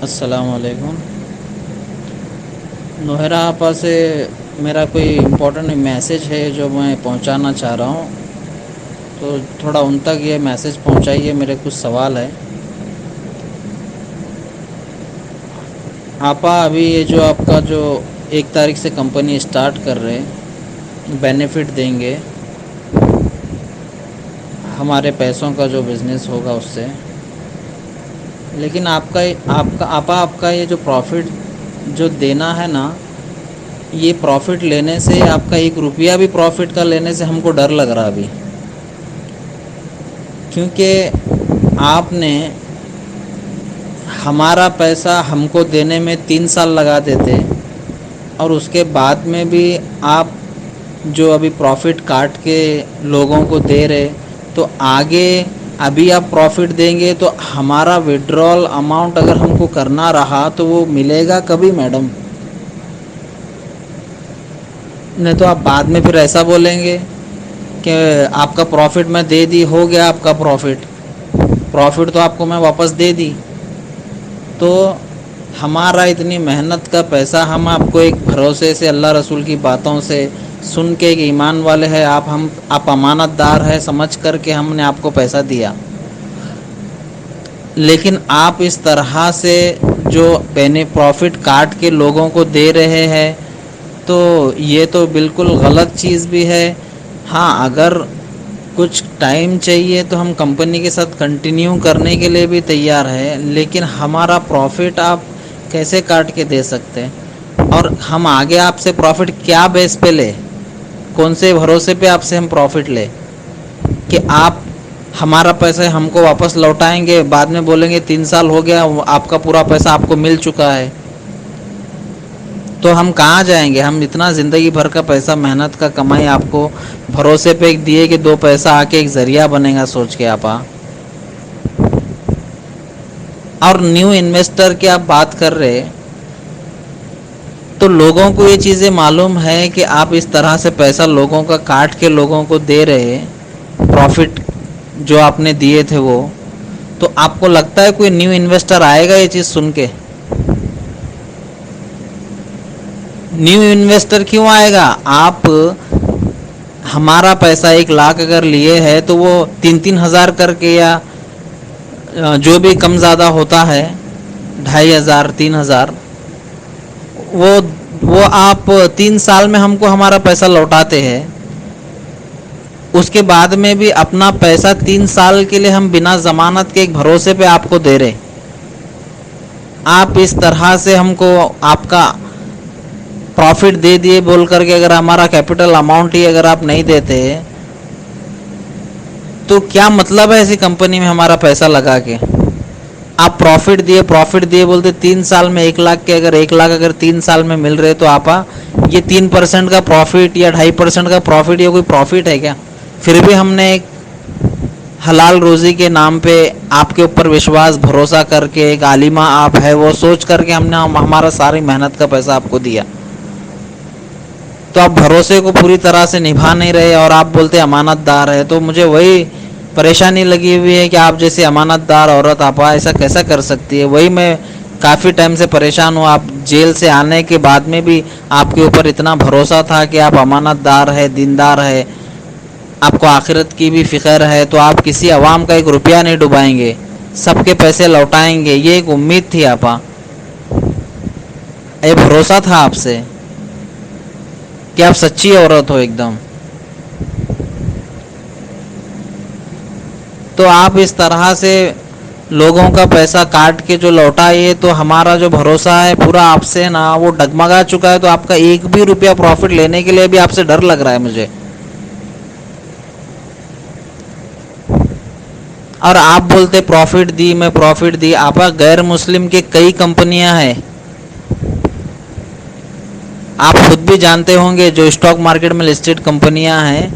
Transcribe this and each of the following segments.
अस्सलाम वालेकुम। नोहरा आपा से मेरा कोई इम्पोर्टेंट मैसेज है जो मैं पहुंचाना चाह रहा हूं, तो थोड़ा उन तक ये मैसेज पहुंचाइए। मेरे कुछ सवाल है। आपा, अभी ये जो आपका जो 1 तारीख से कंपनी स्टार्ट कर रहे हैं, बेनिफिट देंगे हमारे पैसों का जो बिज़नेस होगा उससे, लेकिन आपका ये जो प्रॉफिट जो देना है ना, ये प्रॉफिट लेने से आपका 1 रुपया भी प्रॉफिट का लेने से हमको डर लग रहा अभी, क्योंकि आपने हमारा पैसा हमको देने में 3 साल लगा देते और उसके बाद में भी आप जो अभी प्रॉफिट काट के लोगों को दे रहे, तो आगे अभी आप प्रॉफिट देंगे तो हमारा विड्रॉल अमाउंट अगर हमको करना रहा तो वो मिलेगा कभी मैडम? नहीं तो आप बाद में फिर ऐसा बोलेंगे कि आपका प्रॉफिट मैं दे दी, हो गया आपका प्रॉफिट तो आपको मैं वापस दे दी। तो हमारा इतनी मेहनत का पैसा हम आपको एक भरोसे से अल्लाह रसूल की बातों से सुन के, एक ईमान वाले हैं आप अमानतदार है समझ कर के हमने आपको पैसा दिया, लेकिन आप इस तरह से जो प्रॉफिट काट के लोगों को दे रहे हैं, तो ये तो बिल्कुल गलत चीज़ भी है। हाँ, अगर कुछ टाइम चाहिए तो हम कंपनी के साथ कंटिन्यू करने के लिए भी तैयार है, लेकिन हमारा प्रॉफिट आप कैसे काट के दे सकते हैं? और हम आगे आपसे प्रॉफिट क्या बेस पे ले, कौन से भरोसे पे आपसे हम प्रॉफिट ले कि आप हमारा पैसा हमको वापस लौटाएंगे, बाद में बोलेंगे 3 साल हो गया आपका पूरा पैसा आपको मिल चुका है। तो हम कहाँ जाएंगे? हम इतना ज़िंदगी भर का पैसा मेहनत का कमाई आपको भरोसे पे एक दिए कि 2 पैसा आके एक ज़रिया बनेगा सोच के आपा। और न्यू इन्वेस्टर की आप बात कर रहे, तो लोगों को ये चीज़ें मालूम है कि आप इस तरह से पैसा लोगों का काट के लोगों को दे रहे, प्रॉफिट जो आपने दिए थे वो, तो आपको लगता है कोई न्यू इन्वेस्टर आएगा ये चीज़ सुन के? न्यू इन्वेस्टर क्यों आएगा? आप हमारा पैसा 1 लाख अगर लिए है तो वो 3-3 हज़ार करके, या जो भी कम ज़्यादा होता है 2,500 3,000, वो आप 3 साल में हमको हमारा पैसा लौटाते हैं। उसके बाद में भी अपना पैसा 3 साल के लिए हम बिना ज़मानत के एक भरोसे पे आपको दे रहे। आप इस तरह से हमको आपका प्रॉफिट दे दिए बोल करके अगर हमारा कैपिटल अमाउंट ही अगर आप नहीं देते, तो क्या मतलब है ऐसी कंपनी में हमारा पैसा लगा के? आप प्रॉफिट दिए बोलते 3 साल में 1 लाख के, अगर 1 लाख अगर 3 साल में मिल रहे, तो आप ये 3% का प्रॉफिट या 2.5% का प्रॉफिट, ये कोई प्रॉफिट है क्या? फिर भी हमने एक हलाल रोज़ी के नाम पे आपके ऊपर विश्वास भरोसा करके, एक आलिमा आप है वो सोच करके हमने हमारा सारी मेहनत का पैसा आपको दिया, तो आप भरोसे को पूरी तरह से निभा नहीं रहे और आप बोलते अमानतदार है। तो मुझे वही परेशानी लगी हुई है कि आप जैसी अमानतदार औरत आप ऐसा कैसा कर सकती है? वही मैं काफ़ी टाइम से परेशान हूँ। आप जेल से आने के बाद में भी आपके ऊपर इतना भरोसा था कि आप अमानतदार है, दीनदार है, आपको आखिरत की भी फ़िक्र है, तो आप किसी अवाम का 1 रुपया नहीं डुबाएंगे, सबके पैसे लौटाएंगे, ये एक उम्मीद थी आपा, ये भरोसा था आपसे कि आप सच्ची औरत हो एकदम। तो आप इस तरह से लोगों का पैसा काट के जो लौटाइए, तो हमारा जो भरोसा है पूरा आपसे ना वो डगमगा चुका है। तो आपका 1 भी रुपया प्रॉफिट लेने के लिए भी आपसे डर लग रहा है मुझे। और आप बोलते प्रॉफिट दी, मैं प्रॉफिट दी। आप गैर मुस्लिम के कई कंपनियां हैं, आप खुद भी जानते होंगे, जो स्टॉक मार्केट में लिस्टेड कंपनियां हैं,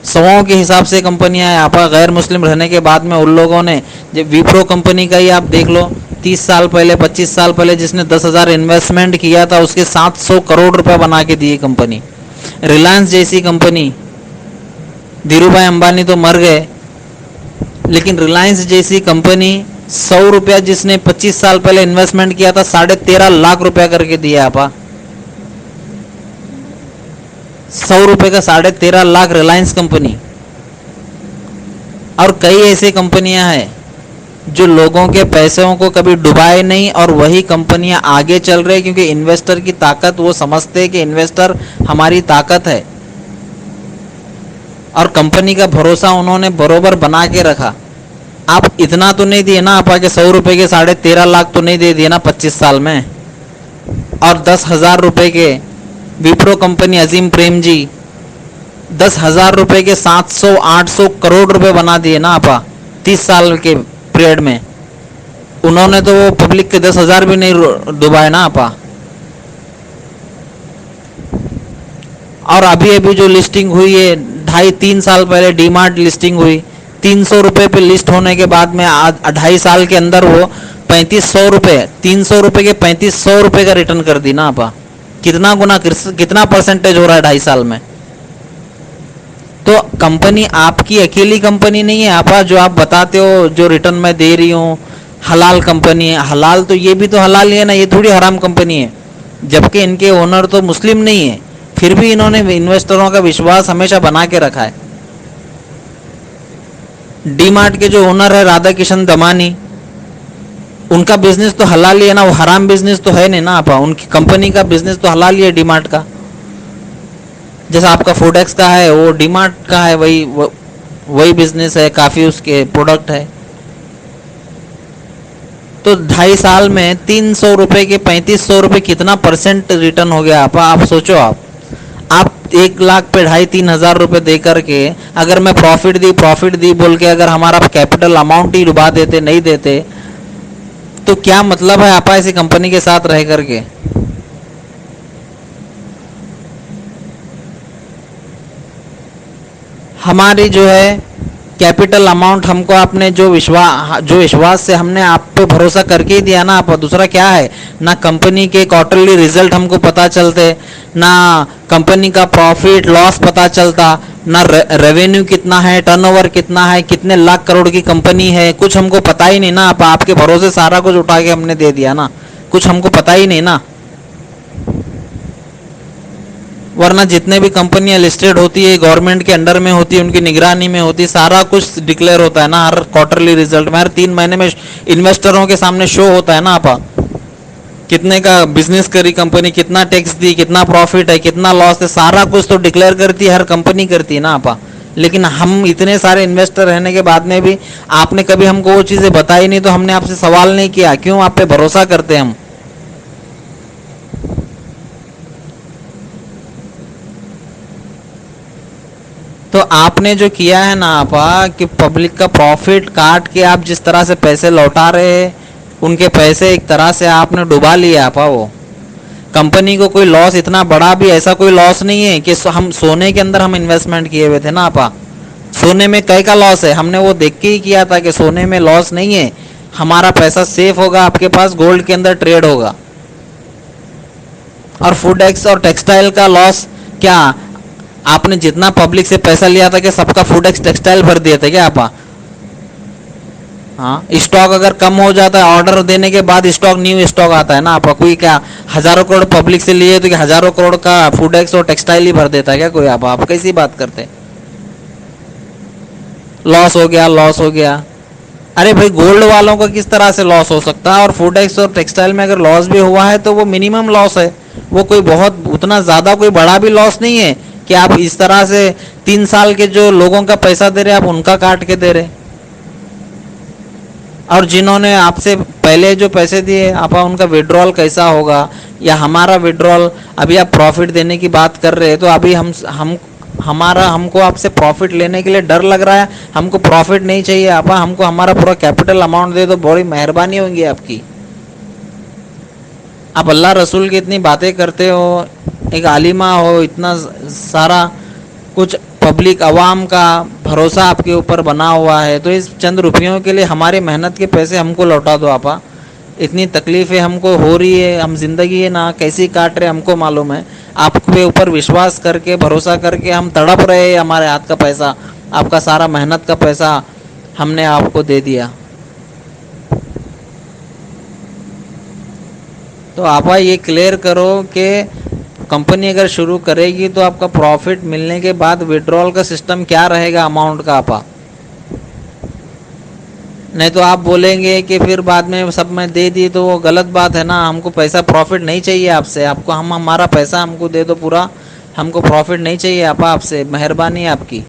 100 के हिसाब से कंपनियां हैं। आप गैर मुस्लिम रहने के बाद में उन लोगों ने, जब विप्रो कंपनी का ही आप देख लो, 30 साल पहले 25 साल पहले जिसने 10,000 इन्वेस्टमेंट किया था उसके 700 करोड़ रुपए बना के दिए कंपनी। रिलायंस जैसी कंपनी, धीरू भाई अंबानी तो मर गए, लेकिन रिलायंस जैसी कंपनी 100 रुपया जिसने 25 साल पहले इन्वेस्टमेंट किया था 13.5 लाख रुपया करके दिया आपा। 100 रुपए का 13.5 लाख रिलायंस कंपनी। और कई ऐसी कंपनियां हैं जो लोगों के पैसों को कभी डुबाए नहीं और वही कंपनियां आगे चल रही, क्योंकि इन्वेस्टर की ताकत वो समझते हैं कि इन्वेस्टर हमारी ताकत है और कंपनी का भरोसा उन्होंने बरोबर बना के रखा। आप इतना तो नहीं दिए ना, आप आके 100 रुपए के 13.5 लाख तो नहीं दे दिए ना 25 साल में। और 10,000 रुपए के विप्रो कंपनी अजीम प्रेम जी 10,000 रुपए के 700-800 करोड़ रुपए बना दिए ना आपा 30 साल के पीरियड में। उन्होंने तो वो पब्लिक के 10,000 भी नहीं डुबाए ना आपा। और अभी अभी जो लिस्टिंग हुई है 2.5-3 साल पहले डीमार्ट लिस्टिंग हुई, 300 रुपए पे लिस्ट होने के बाद में 2.5 साल के अंदर वो 3500 रुपए, 300 रुपए के 3500 रुपए का रिटर्न कर दी ना आपा। कितना गुना, कितना परसेंटेज हो रहा है 2.5 साल में। तो कंपनी आपकी अकेली कंपनी नहीं है आपा, जो आप बताते हो जो रिटर्न मैं दे रही हूँ हलाल कंपनी है। हलाल तो ये भी तो हलाल ही है ना, ये थोड़ी हराम कंपनी है। जबकि इनके ओनर तो मुस्लिम नहीं है, फिर भी इन्होंने इन्वेस्टरों का विश्वास हमेशा बना के रखा है। डीमार्ट के जो ओनर है राधा किशन दमानी, उनका बिजनेस तो हलाल ही है ना, वो हराम बिजनेस तो है नहीं ना आपा। उनकी कंपनी का बिजनेस तो हलाल ही है डीमार्ट का। जैसा आपका फूडेक्स का है वो डीमार्ट का है, वही बिजनेस है, काफी उसके प्रोडक्ट है। तो 2.5 साल में 300 रुपए के 3500 रुपए कितना परसेंट रिटर्न हो गया आपा। आप सोचो, आप 1 लाख पे 2,500-3 हजार रुपए दे करके अगर मैं प्रॉफिट दी बोल के अगर हमारा कैपिटल अमाउंट ही डुबा देते, नहीं देते, तो क्या मतलब है आपा ऐसी कंपनी के साथ रह करके। हमारी जो है कैपिटल अमाउंट हमको आपने जो विश्वास से हमने आप पे भरोसा करके ही दिया ना आप, दूसरा क्या है। ना कंपनी के क्वार्टरली रिजल्ट हमको पता चलते, ना कंपनी का प्रॉफिट लॉस पता चलता, ना रेवेन्यू कितना है, टर्नओवर कितना है, कितने लाख करोड़ की कंपनी है, कुछ हमको पता ही नहीं ना। आपके भरोसे सारा कुछ उठा के हमने दे दिया ना, कुछ हमको पता ही नहीं ना। वरना जितने भी कंपनियां लिस्टेड होती है गवर्नमेंट के अंडर में होती है, उनकी निगरानी में होती है, सारा कुछ डिक्लेयर होता है ना हर क्वार्टरली रिजल्ट में। हर 3 महीने में इन्वेस्टरों के सामने शो होता है ना आपा, कितने का बिजनेस करी कंपनी, कितना टैक्स दी, कितना प्रॉफिट है, कितना लॉस है, सारा कुछ तो डिक्लेयर करती है, हर कंपनी करती है ना आपा। लेकिन हम इतने सारे इन्वेस्टर रहने के बाद में भी आपने कभी हमको वो चीजें बताई नहीं, तो हमने आपसे सवाल नहीं किया क्यों आप पे भरोसा करते हम। तो आपने जो किया है ना आपा कि पब्लिक का प्रॉफिट काट के आप जिस तरह से पैसे लौटा रहे हैं, उनके पैसे एक तरह से आपने डुबा लिए आपा। वो कंपनी को कोई लॉस इतना बड़ा भी ऐसा कोई लॉस नहीं है कि हम सोने के अंदर हम इन्वेस्टमेंट किए हुए थे ना आपा। सोने में कई का लॉस है, हमने वो देख के ही किया था कि सोने में लॉस नहीं है, हमारा पैसा सेफ होगा, आपके पास गोल्ड के अंदर ट्रेड होगा। और फूडेक्स और टेक्सटाइल का लॉस क्या, आपने जितना पब्लिक से पैसा लिया था कि सबका फूडेक्स टेक्सटाइल भर दिए थे क्या आपा। हाँ, स्टॉक अगर कम हो जाता है ऑर्डर देने के बाद स्टॉक न्यू स्टॉक आता है ना आपका। कोई क्या हजारों करोड़ पब्लिक से लिए तो हजारों करोड़ का फूडेक्स और टेक्सटाइल ही भर देता है क्या कोई आपा। आप कैसी बात करते, लॉस हो गया, लॉस हो गया। अरे भाई गोल्ड वालों का किस तरह से लॉस हो सकता है। और फूडेक्स और टेक्सटाइल में अगर लॉस भी हुआ है तो वो मिनिमम लॉस है, वो कोई बहुत उतना ज्यादा कोई बड़ा भी लॉस नहीं है कि आप इस तरह से 3 साल के जो लोगों का पैसा दे रहे आप उनका काट के दे रहे। और जिन्होंने आपसे पहले जो पैसे दिए आप उनका विड्रॉल कैसा होगा, या हमारा विड्रॉल। अभी आप प्रॉफिट देने की बात कर रहे हैं तो अभी हमको आपसे प्रॉफिट लेने के लिए डर लग रहा है। हमको प्रॉफिट नहीं चाहिए आपा, हमको हमारा पूरा कैपिटल अमाउंट दे दो, बड़ी मेहरबानी होगी आपकी। आप अल्लाह रसूल की इतनी बातें करते हो, एक आलिमा हो, इतना सारा कुछ पब्लिक आवाम का भरोसा आपके ऊपर बना हुआ है, तो इस चंद रुपयों के लिए हमारे मेहनत के पैसे हमको लौटा दो आपा। इतनी तकलीफ़ें हमको हो रही है, हम जिंदगी है ना कैसी काट रहे हमको मालूम है। आपके ऊपर विश्वास करके भरोसा करके हम तड़प रहे हैं, हमारे हाथ का पैसा, आपका सारा मेहनत का पैसा हमने आपको दे दिया। तो आपा ये क्लियर करो कि कंपनी अगर शुरू करेगी तो आपका प्रॉफिट मिलने के बाद विड्रॉल का सिस्टम क्या रहेगा अमाउंट का आपा। नहीं तो आप बोलेंगे कि फिर बाद में सब मैं दे दी, तो वो गलत बात है ना। हमको पैसा प्रॉफिट नहीं चाहिए आपसे, आपको हम हमारा पैसा हमको दे दो पूरा, हमको प्रॉफिट नहीं चाहिए आपा आपसे, मेहरबानी आपकी।